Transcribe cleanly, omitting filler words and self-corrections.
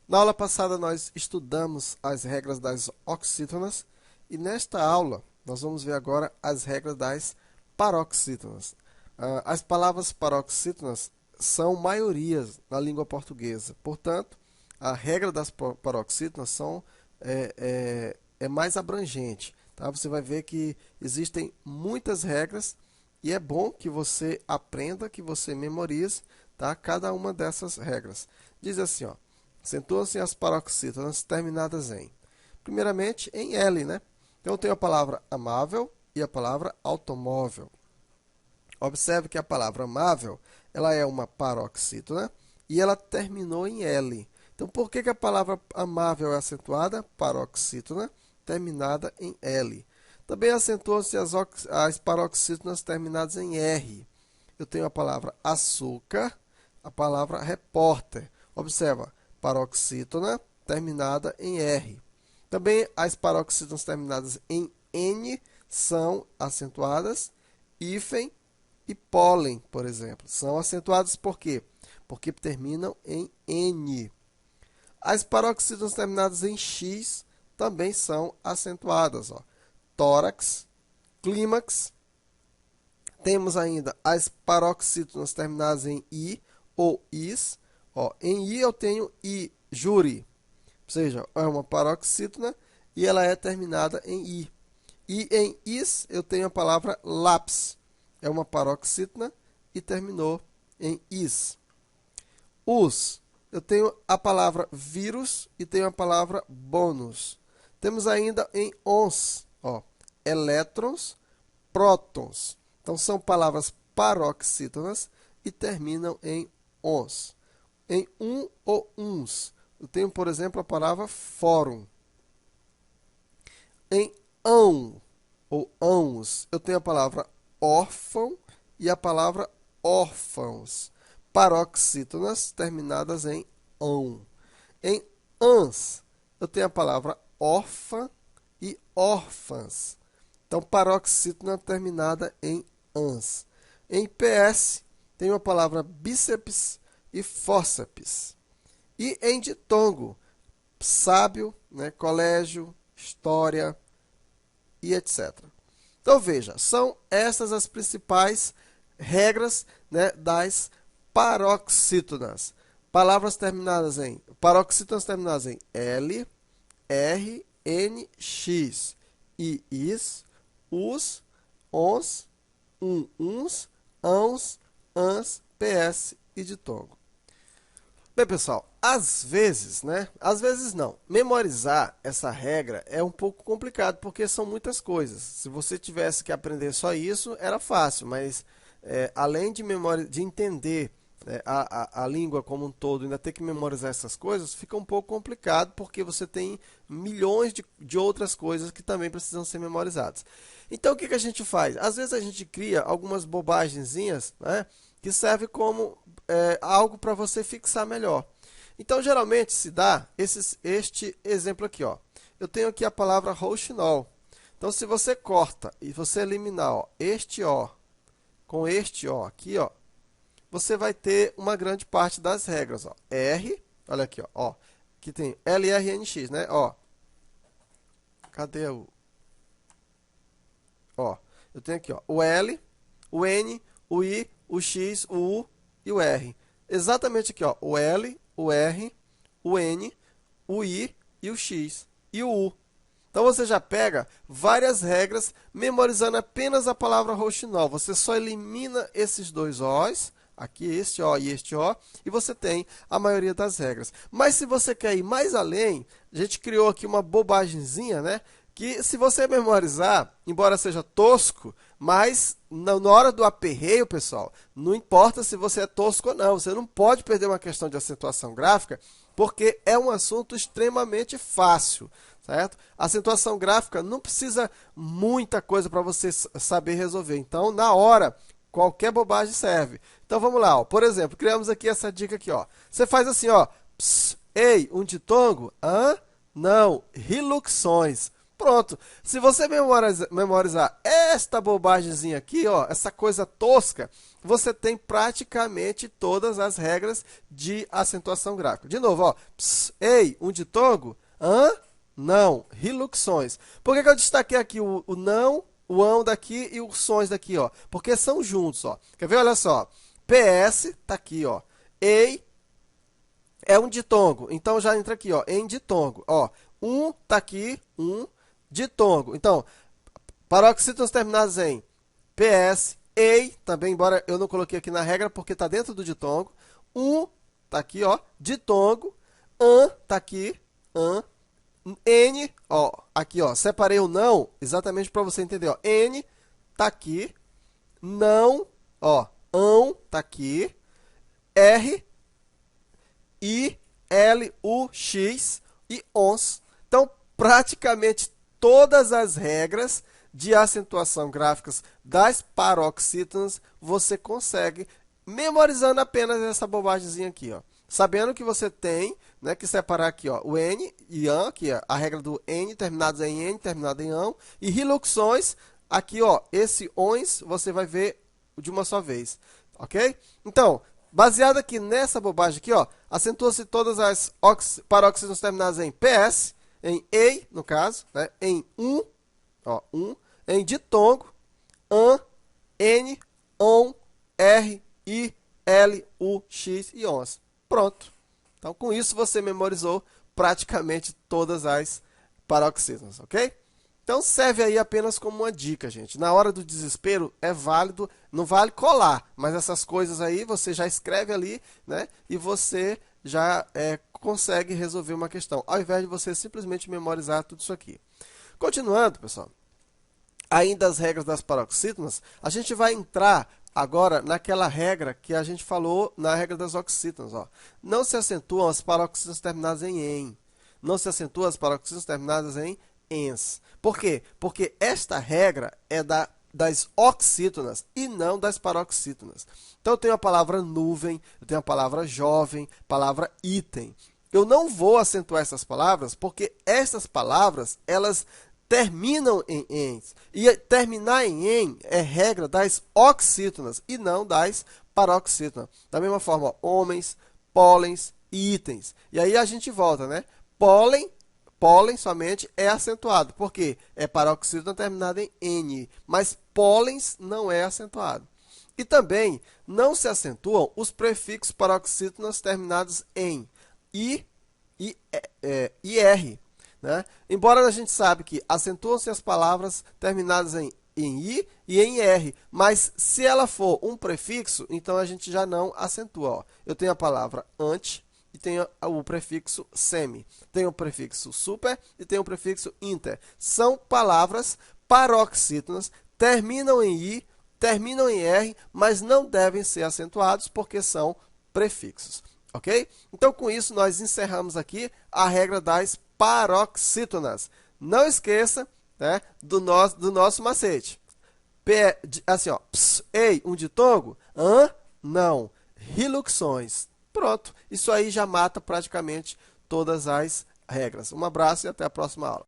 Na aula passada, nós estudamos as regras das oxítonas e nesta aula, nós vamos ver agora as regras das paroxítonas. As palavras paroxítonas são maiorias na língua portuguesa, portanto, a regra das paroxítonas é mais abrangente. Tá? Você vai ver que existem muitas regras e é bom que você aprenda, que você memorize, tá? Cada uma dessas regras. Diz assim, ó. Acentuam-se as paroxítonas terminadas em, primeiramente, em L, né? Então, eu tenho a palavra amável e a palavra automóvel. Observe que a palavra amável, ela é uma paroxítona e ela terminou em L. Então, por que a palavra amável é acentuada? Paroxítona terminada em L. Também acentuam-se as paroxítonas terminadas em R. Eu tenho a palavra açúcar, a palavra repórter. Observa, paroxítona terminada em R. Também as paroxítonas terminadas em N são acentuadas. Hífen e pólen, por exemplo, são acentuadas por quê? Porque terminam em N. As paroxítonas terminadas em X também são acentuadas. Ó. Tórax, clímax. Temos ainda as paroxítonas terminadas em I ou IS. Ó, em I eu tenho I, júri, ou seja, é uma paroxítona e ela é terminada em I. E em IS eu tenho a palavra lápis, é uma paroxítona e terminou em IS. Us, eu tenho a palavra vírus e tenho a palavra bônus. Temos ainda em ons, ó, elétrons, prótons. Então são palavras paroxítonas e terminam em ons. Em ou uns, eu tenho, por exemplo, a palavra fórum. Em ão ou ãos, eu tenho a palavra órfão e a palavra órfãos. Paroxítonas terminadas em ão. Em ans, eu tenho a palavra órfã e órfãs. Então, paroxítona terminada em ans. Em PS, tenho a palavra bíceps e fórceps. E em ditongo, sábio, né, colégio, história e etc. Então, veja, são essas as principais regras, né, das paroxítonas. Paroxítonas terminadas em L, R, N, X, I, IS, US, ONS, UNS, ANS, ANS, PS e ditongo. Bem, pessoal, às vezes, né? Às vezes não. Memorizar essa regra é um pouco complicado, porque são muitas coisas. Se você tivesse que aprender só isso, era fácil, mas além de entender, né, a língua como um todo, ainda ter que memorizar essas coisas, fica um pouco complicado, porque você tem milhões de outras coisas que também precisam ser memorizadas. Então, o que a gente faz? Às vezes a gente cria algumas bobagenzinhas, né, que serve como algo para você fixar melhor. Então, geralmente se dá este exemplo aqui. Ó. Eu tenho aqui a palavra rouxinol. Então, se você corta e você eliminar, ó, este O com este O aqui, ó, você vai ter uma grande parte das regras. Ó. R, olha aqui, ó, aqui tem LRNX, né? Ó, cadê o... Ó, eu tenho aqui, ó, o L, o N, o I, o X, o U e o R. Exatamente aqui, ó, o L, o R, o N, o I e o X e o U. Então, você já pega várias regras memorizando apenas a palavra rouxinol. Você só elimina esses dois Os, aqui este O e este O, e você tem a maioria das regras. Mas se você quer ir mais além, a gente criou aqui uma bobagemzinha, né? Que se você memorizar, embora seja tosco, mas na hora do aperreio, pessoal, não importa se você é tosco ou não, você não pode perder uma questão de acentuação gráfica, porque é um assunto extremamente fácil, certo? A acentuação gráfica não precisa muita coisa para você saber resolver. Então, na hora, qualquer bobagem serve. Então, vamos lá. Ó. Por exemplo, criamos aqui essa dica aqui. Ó. Você faz assim, ó. Ps, ei, um ditongo? Hã? Não, riluxões. Pronto. Se você memorizar esta bobagemzinha aqui, ó, essa coisa tosca, você tem praticamente todas as regras de acentuação gráfica. De novo, ó, ps, ei, um ditongo, hã, não, riluxões. Por que eu destaquei aqui o não, o ão daqui e os sons daqui, ó? Porque são juntos, ó. Quer ver? Olha só. PS tá aqui, ó. Ei é um ditongo. Então já entra aqui, ó, em ditongo, ó. Um tá aqui, um ditongo. Então, paroxítonos terminados em PS, ei, também, embora eu não coloquei aqui na regra porque está dentro do ditongo. Um tá aqui, ó, ditongo. An tá aqui, an. N, ó, aqui, ó, separei o não exatamente para você entender, ó. N tá aqui, não, ó, ão tá aqui, R, I, L, U, X e ONS. Então, praticamente todas as regras de acentuação gráficas das paroxítonas você consegue memorizando apenas essa bobagemzinha aqui, ó. Sabendo que você tem, né, que separar aqui, ó, o N e AN, que é a regra do N terminados em N, terminado em AN, e riluxões, aqui, ó, esse ONS você vai ver de uma só vez, ok? Então, baseado aqui nessa bobagem aqui, ó, acentua-se todas as paroxítonas terminadas em PS, em EI, no caso, né, em ó, em ditongo, AN, N, ON, R, I, L, U, X e ONS. Pronto. Então, com isso, você memorizou praticamente todas as paroxítonas, ok? Então, serve aí apenas como uma dica, gente. Na hora do desespero, é válido, não vale colar, mas essas coisas aí você já escreve ali, né? E você já consegue resolver uma questão, ao invés de você simplesmente memorizar tudo isso aqui. Continuando, pessoal, ainda as regras das paroxítonas, a gente vai entrar agora naquela regra que a gente falou na regra das oxítonas. Ó. Não se acentuam as paroxítonas terminadas em "en". Não se acentuam as paroxítonas terminadas em "ens". Por quê? Porque esta regra é das oxítonas e não das paroxítonas. Então, eu tenho a palavra nuvem, eu tenho a palavra jovem, palavra item. Eu não vou acentuar essas palavras porque essas palavras, elas terminam em "ens". E terminar em "en" é regra das oxítonas e não das paroxítonas. Da mesma forma, ó, homens, pólens e itens. E aí a gente volta, né? Pólen somente é acentuado. Por quê? É paroxítona terminada em "n", mas pólens não é acentuado. E também não se acentuam os prefixos paroxítonas terminados em i e ir. Né? Embora a gente sabe que acentuam-se as palavras terminadas em i e em r, mas se ela for um prefixo, então a gente já não acentua. Ó. Eu tenho a palavra ante e tenho o prefixo semi. Tenho o prefixo super e tenho o prefixo inter. São palavras paroxítonas, terminam em i, terminam em r, mas não devem ser acentuados porque são prefixos. Ok? Então, com isso, nós encerramos aqui a regra das paroxítonas. Não esqueça, né, do nosso macete. Assim, ó, ps, ei, um ditongo, an, não, riluxões. Pronto, isso aí já mata praticamente todas as regras. Um abraço e até a próxima aula.